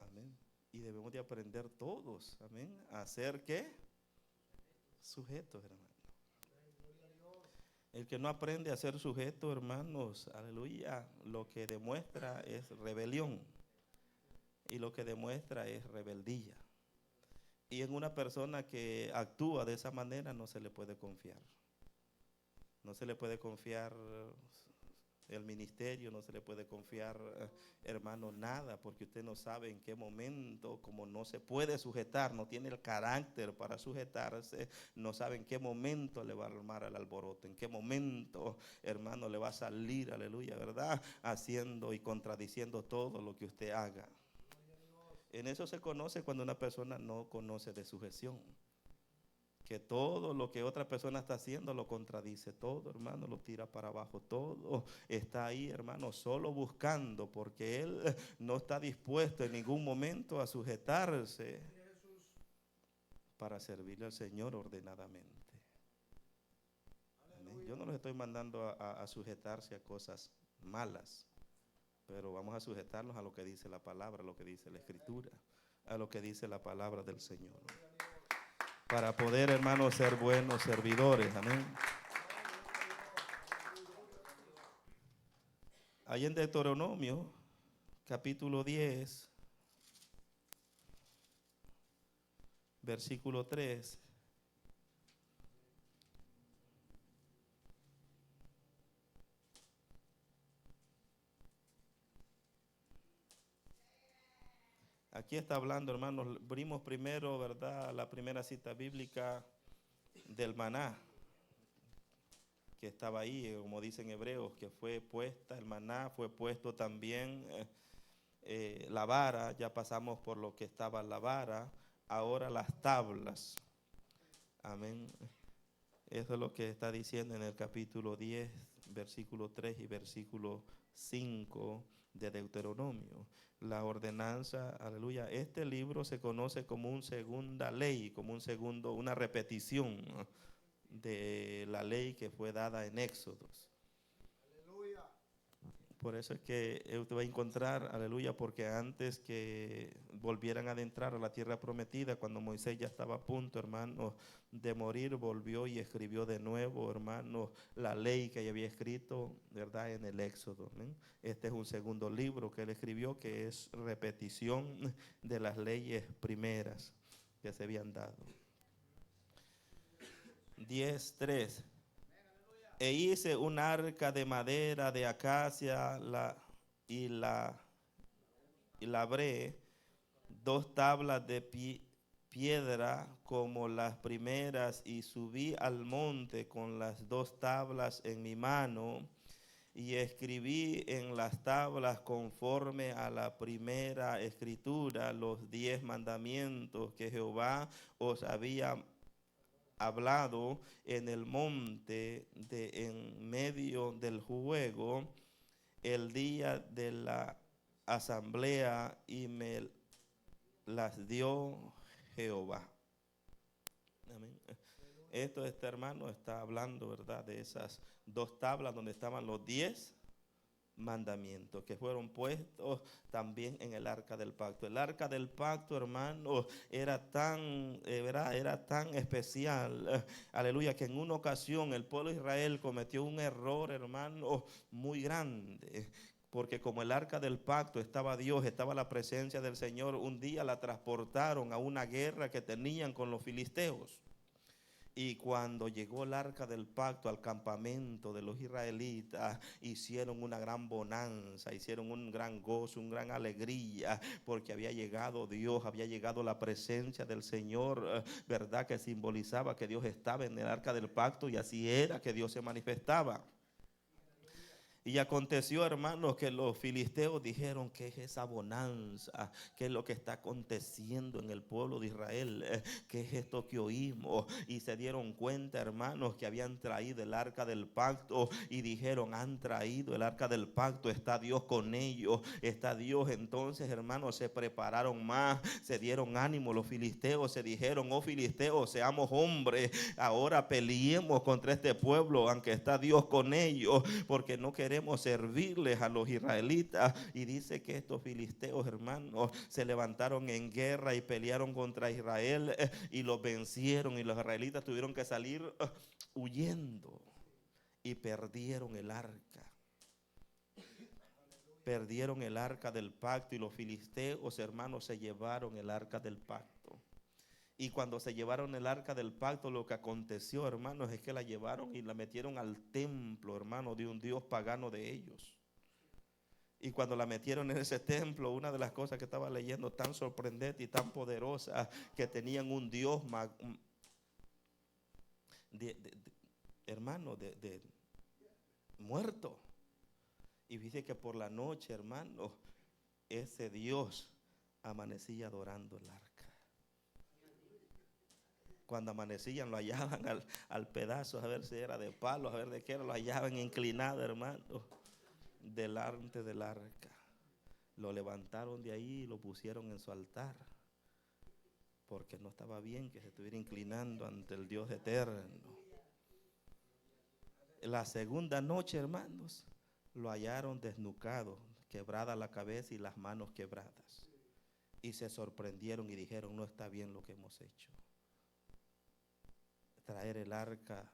Speaker 2: Amén. Y debemos de aprender todos, amén, a ser, ¿qué? Sujetos, hermano. El que no aprende a ser sujeto, hermanos, aleluya, lo que demuestra es rebelión. Y lo que demuestra es rebeldía. Y en una persona que actúa de esa manera no se le puede confiar. No se le puede confiar el ministerio, no se le puede confiar, hermano, nada, porque usted no sabe en qué momento, como no se puede sujetar, no tiene el carácter para sujetarse, no sabe en qué momento le va a armar el alboroto, en qué momento, hermano, le va a salir, aleluya, ¿verdad?, haciendo y contradiciendo todo lo que usted haga. En eso se conoce cuando una persona no conoce de sujeción. Que todo lo que otra persona está haciendo lo contradice todo, hermano, lo tira para abajo todo. Está ahí, hermano, solo buscando, porque él no está dispuesto en ningún momento a sujetarse para servirle al Señor ordenadamente. Amén. Yo no los estoy mandando a sujetarse a cosas malas, pero vamos a sujetarnos a lo que dice la palabra, a lo que dice la Escritura. a lo que dice la palabra del Señor. Para poder, hermanos, ser buenos servidores. Amén. Ahí en Deuteronomio, capítulo 10, versículo 3. Aquí está hablando, hermanos, abrimos primero, ¿verdad?, la primera cita bíblica del maná, que estaba ahí, como dicen hebreos, que fue puesta, el maná fue puesto también, la vara, ya pasamos por lo que estaba la vara, ahora las tablas. Amén. Eso es lo que está diciendo en el capítulo 10, versículo 3 y versículo 5 de Deuteronomio. La ordenanza, aleluya. Este libro se conoce como una segunda ley, como una repetición de la ley que fue dada en Éxodos. Aleluya. Por eso es que usted va a encontrar, aleluya, porque antes que volvieran a adentrar a la tierra prometida, cuando Moisés ya estaba a punto, hermano, de morir, volvió y escribió de nuevo, hermano, la ley que había escrito, ¿verdad?, en el Éxodo. Este es un segundo libro que él escribió, que es repetición de las leyes primeras que se habían dado. 10:3. E hice un arca de madera de acacia y labré 2 tablas de piedra como las primeras, y subí al monte con las 2 tablas en mi mano, y escribí en las tablas conforme a la primera escritura los 10 mandamientos que Jehová os había hablado en el monte en medio del juego el día de la asamblea, y me las dio Jehová. Amén. Esto, este hermano está hablando, ¿verdad?, de esas 2 tablas donde estaban los 10 mandamientos que fueron puestos también en el arca del pacto. El arca del pacto, hermano, era tan especial, aleluya, que en una ocasión el pueblo de Israel cometió un error, hermano, muy grande. Porque como el arca del pacto estaba Dios, estaba la presencia del Señor, un día la transportaron a una guerra que tenían con los filisteos. Y cuando llegó el arca del pacto al campamento de los israelitas, hicieron una gran bonanza, hicieron un gran gozo, una gran alegría, porque había llegado Dios, había llegado la presencia del Señor, verdad, que simbolizaba que Dios estaba en el arca del pacto, y así era que Dios se manifestaba. Y aconteció, hermanos, que los filisteos dijeron: ¿qué es esa bonanza? ¿Qué es lo que está aconteciendo en el pueblo de Israel? ¿Qué es esto que oímos? Y se dieron cuenta, hermanos, que habían traído el arca del pacto, y dijeron: han traído el arca del pacto, está Dios con ellos, está Dios. Entonces, hermanos, se prepararon más, se dieron ánimo los filisteos, se dijeron: oh filisteos, seamos hombres, ahora peleemos contra este pueblo, aunque está Dios con ellos, porque no queremos servirles a los israelitas. Y dice que estos filisteos, hermanos, se levantaron en guerra y pelearon contra Israel, y los vencieron, y los israelitas tuvieron que salir huyendo, y perdieron el arca. Perdieron el arca del pacto, y los filisteos, hermanos, se llevaron el arca del pacto. Y cuando se llevaron el arca del pacto, lo que aconteció, hermanos, es que la llevaron y la metieron al templo, hermano, de un dios pagano de ellos. Y cuando la metieron en ese templo, una de las cosas que estaba leyendo tan sorprendente y tan poderosa, que tenían un dios hermano, muerto. Y dice que por la noche, hermano, ese dios amanecía adorando el arca. Cuando amanecían, lo hallaban al pedazo, a ver si era de palo, a ver de qué era, lo hallaban inclinado, hermano, delante del arca. Lo levantaron de ahí y lo pusieron en su altar, porque no estaba bien que se estuviera inclinando ante el Dios eterno. La segunda noche, hermanos, lo hallaron desnucado, quebrada la cabeza y las manos quebradas. y se sorprendieron y dijeron, no está bien lo que hemos hecho. Traer el arca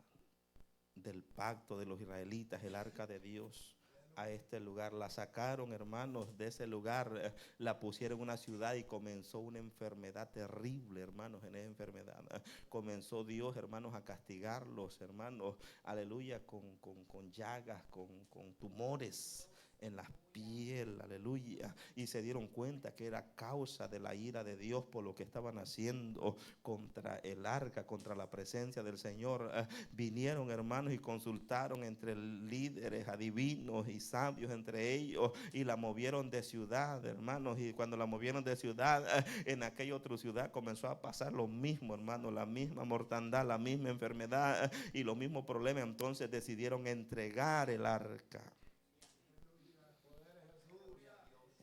Speaker 2: del pacto de los israelitas, el arca de Dios, a este lugar. La sacaron, hermanos, de ese lugar, la pusieron en una ciudad y comenzó una enfermedad terrible, hermanos. En esa enfermedad comenzó Dios, hermanos, a castigarlos, hermanos, aleluya, con llagas, con tumores en la piel, aleluya, y se dieron cuenta que era causa de la ira de Dios por lo que estaban haciendo contra el arca, contra la presencia del Señor. Vinieron, hermanos, y consultaron entre líderes, adivinos y sabios entre ellos, y la movieron de ciudad, hermanos, y cuando la movieron de ciudad, en aquella otra ciudad comenzó a pasar lo mismo, hermanos, la misma mortandad, la misma enfermedad y los mismos problemas. Entonces decidieron entregar el arca.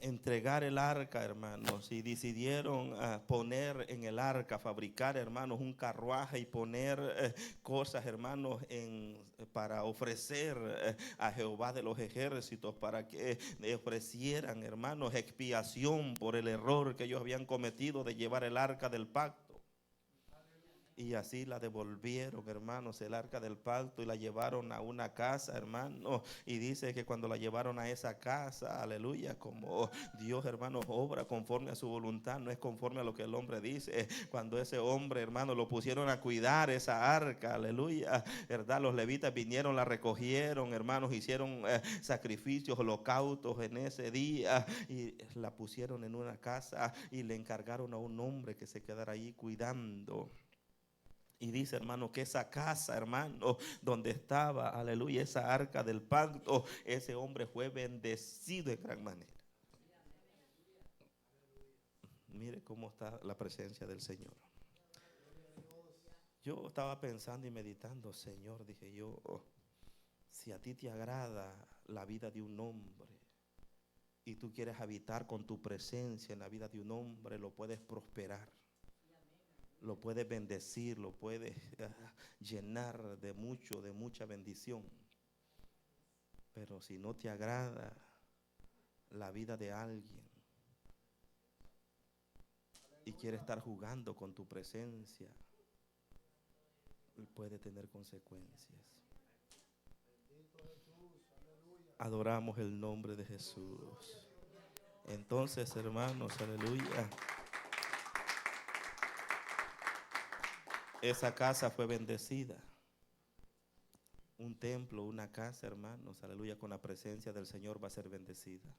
Speaker 2: Entregar el arca, hermanos, y decidieron poner en el arca, fabricar, hermanos, un carruaje y poner cosas, hermanos, para ofrecer a Jehová de los ejércitos, para que ofrecieran, hermanos, expiación por el error que ellos habían cometido de llevar el arca del pacto. Y así la devolvieron, hermanos, el arca del pacto, y la llevaron a una casa, hermanos. Y dice que cuando la llevaron a esa casa, aleluya, como Dios, hermanos, obra conforme a su voluntad, no es conforme a lo que el hombre dice. Cuando ese hombre, hermanos, lo pusieron a cuidar esa arca, aleluya, verdad, los levitas vinieron, la recogieron, hermanos, hicieron sacrificios, holocaustos en ese día, y la pusieron en una casa y le encargaron a un hombre que se quedara ahí cuidando. Y dice, hermano, que esa casa, hermano, donde estaba, aleluya, esa arca del pacto, ese hombre fue bendecido de gran manera. Mire cómo está la presencia del Señor. Yo estaba pensando y meditando, Señor, dije yo, si a ti te agrada la vida de un hombre y tú quieres habitar con tu presencia en la vida de un hombre, lo puedes prosperar. Lo puedes bendecir, lo puedes llenar de mucha bendición. Pero si no te agrada la vida de alguien y quiere estar jugando con tu presencia, puede tener consecuencias. Adoramos el nombre de Jesús. Entonces, hermanos, aleluya, esa casa fue bendecida. Un templo, una casa, hermanos, aleluya, con la presencia del Señor va a ser bendecida.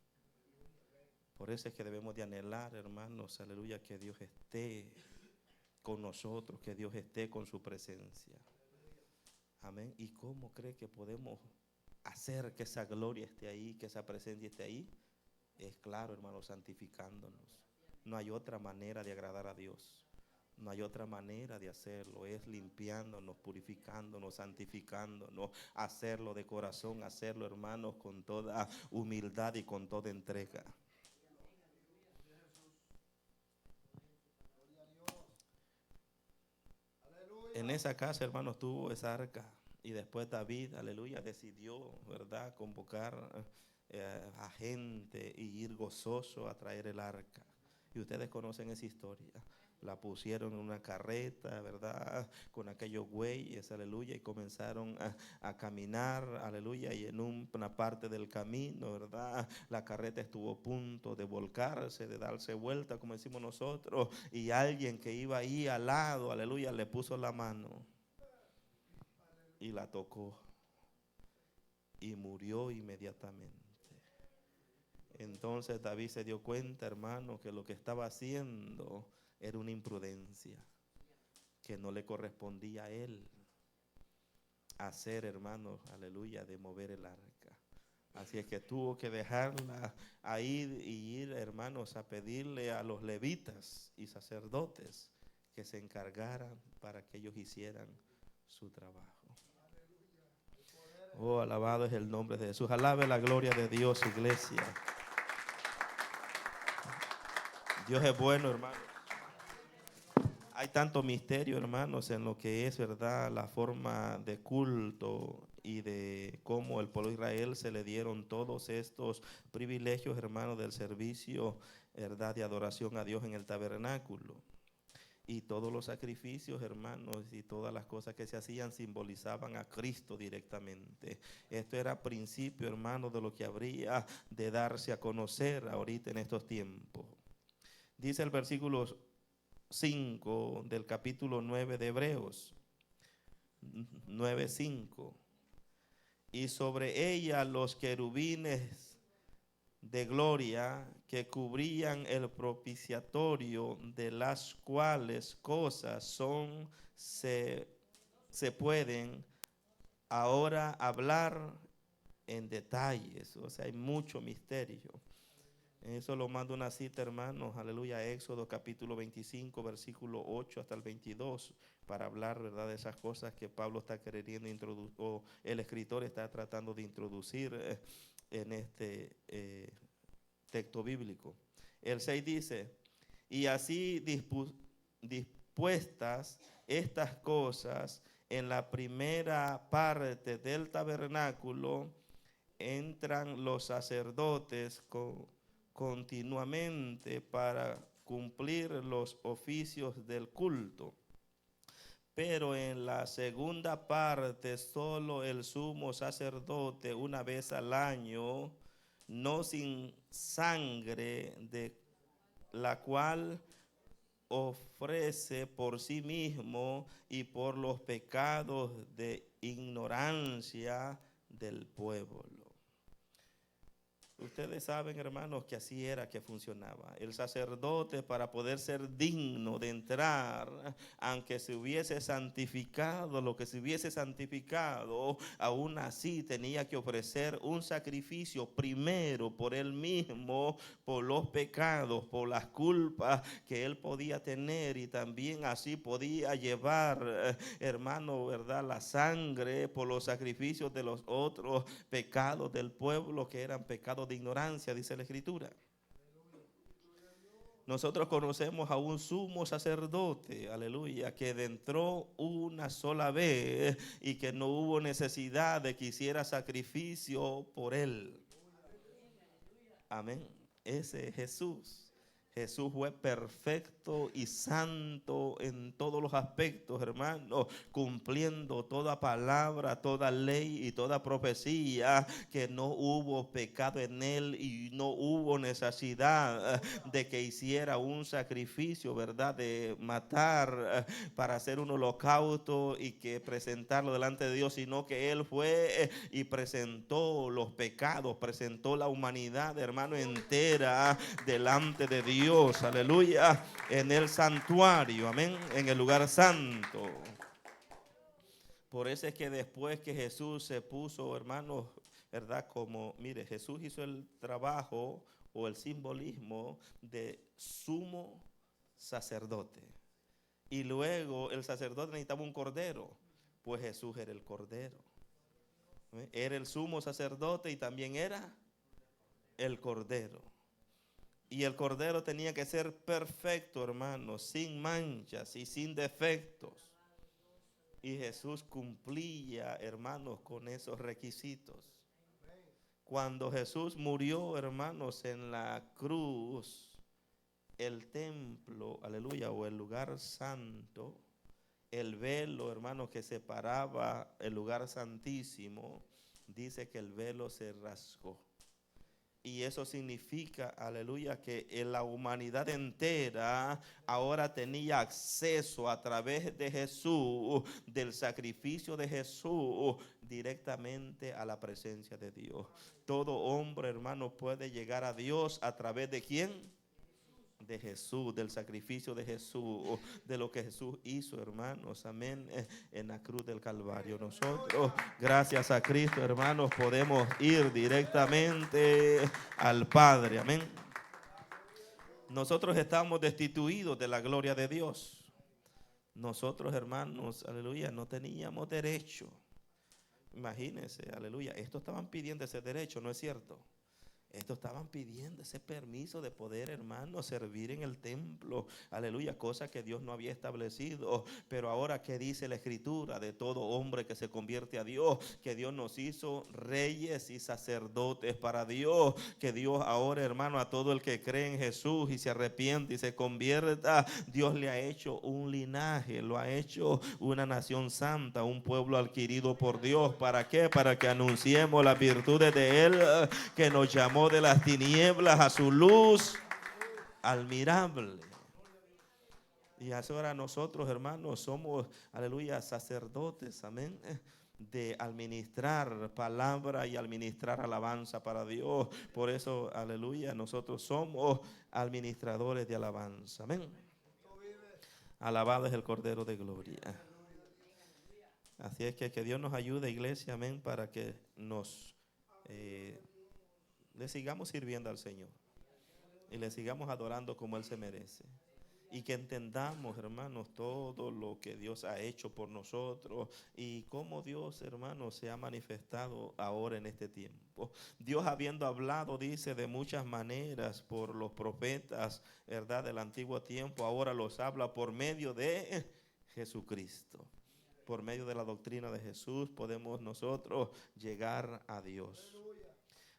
Speaker 2: Por eso es que debemos de anhelar, hermanos, aleluya, que Dios esté con nosotros, que Dios esté con su presencia. Amén. ¿Y cómo cree que podemos hacer que esa gloria esté ahí, que esa presencia esté ahí? Es claro, hermanos, santificándonos. No hay otra manera de agradar a Dios. No hay otra manera de hacerlo, es limpiándonos, purificándonos, santificándonos, hacerlo de corazón, hacerlo, hermanos, con toda humildad y con toda entrega. En esa casa, hermanos, tuvo esa arca, y después David, aleluya, decidió, ¿verdad?, convocar a gente y ir gozoso a traer el arca. Y ustedes conocen esa historia. La pusieron en una carreta, ¿verdad?, con aquellos güeyes, aleluya, y comenzaron a caminar, aleluya, y en una parte del camino, ¿verdad?, la carreta estuvo a punto de volcarse, de darse vuelta, como decimos nosotros, y alguien que iba ahí al lado, aleluya, le puso la mano y la tocó y murió inmediatamente. Entonces David se dio cuenta, hermano, que lo que estaba haciendo era una imprudencia que no le correspondía a él hacer, hermano, aleluya, de mover el arca. Así es que tuvo que dejarla ahí y ir, hermanos, a pedirle a los levitas y sacerdotes que se encargaran para que ellos hicieran su trabajo. Oh, alabado es el nombre de Jesús. Alabe la gloria de Dios, iglesia. Dios es bueno, hermano. Hay tanto misterio, hermanos, en lo que es, ¿verdad?, la forma de culto y de cómo el pueblo de Israel se le dieron todos estos privilegios, hermanos, del servicio, verdad, de adoración a Dios en el tabernáculo. Y todos los sacrificios, hermanos, y todas las cosas que se hacían simbolizaban a Cristo directamente. Esto era principio, hermanos, de lo que habría de darse a conocer ahorita en estos tiempos. Dice el versículo 5 del capítulo 9 de Hebreos, 9:5. Y sobre ella los querubines de gloria que cubrían el propiciatorio, de las cuales cosas se pueden ahora hablar en detalles. O sea, hay mucho misterio. Eso lo mando una cita, hermanos, aleluya, Éxodo capítulo 25, versículo 8 hasta el 22, para hablar, ¿verdad?, de esas cosas que Pablo está queriendo introducir, o el escritor está tratando de introducir en este texto bíblico. El 6 dice: y así dispuestas estas cosas en la primera parte del tabernáculo, entran los sacerdotes continuamente para cumplir los oficios del culto. Pero en la segunda parte, solo el sumo sacerdote, una vez al año, no sin sangre, de la cual ofrece por sí mismo y por los pecados de ignorancia del pueblo. Ustedes saben, hermanos, que así era que funcionaba. El sacerdote, para poder ser digno de entrar, aunque se hubiese santificado lo que se hubiese santificado, aún así tenía que ofrecer un sacrificio primero por él mismo, por los pecados, por las culpas que él podía tener, y también así podía llevar, hermano, ¿verdad?, la sangre por los sacrificios de los otros pecados del pueblo, que eran pecados de ignorancia, dice la Escritura. Nosotros conocemos a un sumo sacerdote, aleluya, que entró una sola vez y que no hubo necesidad de que hiciera sacrificio por él. Amén. Ese es Jesús. Jesús fue perfecto y santo en todos los aspectos, hermanos, cumpliendo toda palabra, toda ley y toda profecía, que no hubo pecado en él y no hubo necesidad de que hiciera un sacrificio, ¿verdad?, de matar para hacer un holocausto y que presentarlo delante de Dios, sino que él fue y presentó los pecados, presentó la humanidad, hermano, entera delante de Dios. Aleluya, en el santuario, amén, en el lugar santo. Por eso es que después que Jesús se puso, hermanos, ¿verdad?, como, mire, Jesús hizo el trabajo o el simbolismo de sumo sacerdote. Y luego el sacerdote necesitaba un cordero, pues Jesús era el cordero. Era el sumo sacerdote y también era el cordero. Y el cordero tenía que ser perfecto, hermanos, sin manchas y sin defectos. Y Jesús cumplía, hermanos, con esos requisitos. Cuando Jesús murió, hermanos, en la cruz, el templo, aleluya, o el lugar santo, el velo, hermanos, que separaba el lugar santísimo, dice que el velo se rasgó. Y eso significa, aleluya, que la humanidad entera ahora tenía acceso a través de Jesús, del sacrificio de Jesús, directamente a la presencia de Dios. Todo hombre, hermano, puede llegar a Dios a través de ¿quién? De Jesús, del sacrificio de Jesús, de lo que Jesús hizo, hermanos, amén, en la cruz del Calvario. Nosotros, gracias a Cristo, hermanos, podemos ir directamente al Padre, amén. Nosotros estamos destituidos de la gloria de Dios. Nosotros, hermanos, aleluya, no teníamos derecho. Imagínense, aleluya, estos estaban pidiendo ese derecho, ¿no es cierto? Estos estaban pidiendo ese permiso de poder, hermano, servir en el templo. Aleluya, cosa que Dios no había establecido. Pero ahora, ¿qué dice la Escritura? De todo hombre que se convierte a Dios, que Dios nos hizo reyes y sacerdotes para Dios. Que Dios ahora, hermano, a todo el que cree en Jesús y se arrepiente y se convierta, Dios le ha hecho un linaje, lo ha hecho una nación santa, un pueblo adquirido por Dios. ¿Para qué? Para que anunciemos las virtudes de Él, que nos llamó de las tinieblas a su luz admirable. Y ahora nosotros, hermanos, somos, aleluya, sacerdotes, amén, de administrar palabra y administrar alabanza para Dios. Por eso, aleluya, nosotros somos administradores de alabanza, amén. Alabado es el Cordero de Gloria. Así es que Dios nos ayude, iglesia, amén, para que nos le sigamos sirviendo al Señor y le sigamos adorando como Él se merece. Y que entendamos, hermanos, todo lo que Dios ha hecho por nosotros y cómo Dios, hermanos, se ha manifestado ahora en este tiempo. Dios, habiendo hablado, dice, de muchas maneras por los profetas, ¿verdad?, del antiguo tiempo, ahora los habla por medio de Jesucristo. Por medio de la doctrina de Jesús podemos nosotros llegar a Dios.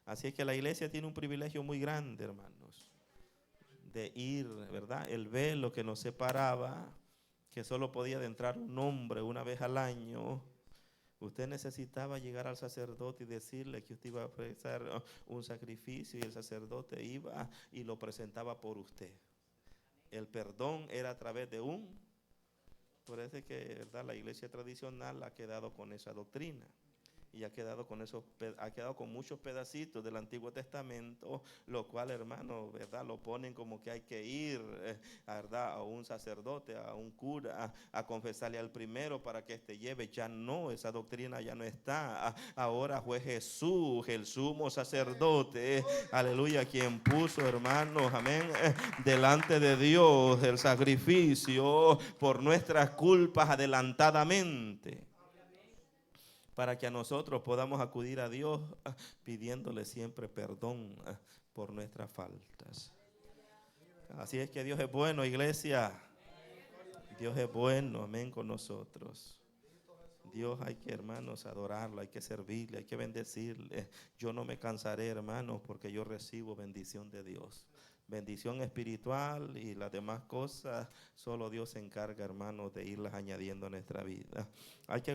Speaker 2: Así es que la iglesia tiene un privilegio muy grande, hermanos, de ir, ¿verdad? El velo que nos separaba, que solo podía entrar un hombre una vez al año. Usted necesitaba llegar al sacerdote y decirle que usted iba a ofrecer un sacrificio, y el sacerdote iba y lo presentaba por usted. El perdón era a través de por eso es que, ¿verdad?, la iglesia tradicional ha quedado con esa doctrina. Y ha quedado con muchos pedacitos del Antiguo Testamento, lo cual, hermano, ¿verdad?, lo ponen como que hay que ir, ¿verdad?, a un sacerdote, a un cura, a confesarle al primero para que lleve. Ya no, esa doctrina ya no está. Ahora fue Jesús, el sumo sacerdote, aleluya, quien puso, hermanos, amén, delante de Dios el sacrificio por nuestras culpas adelantadamente, para que a nosotros podamos acudir a Dios pidiéndole siempre perdón por nuestras faltas. Así es que Dios es bueno, iglesia. Dios es bueno, amén, con nosotros. Dios hay que, hermanos, adorarlo, hay que servirle, hay que bendecirle. Yo no me cansaré, hermanos, porque yo recibo bendición de Dios. Bendición espiritual, y las demás cosas solo Dios se encarga, hermanos, de irlas añadiendo a nuestra vida. Hay que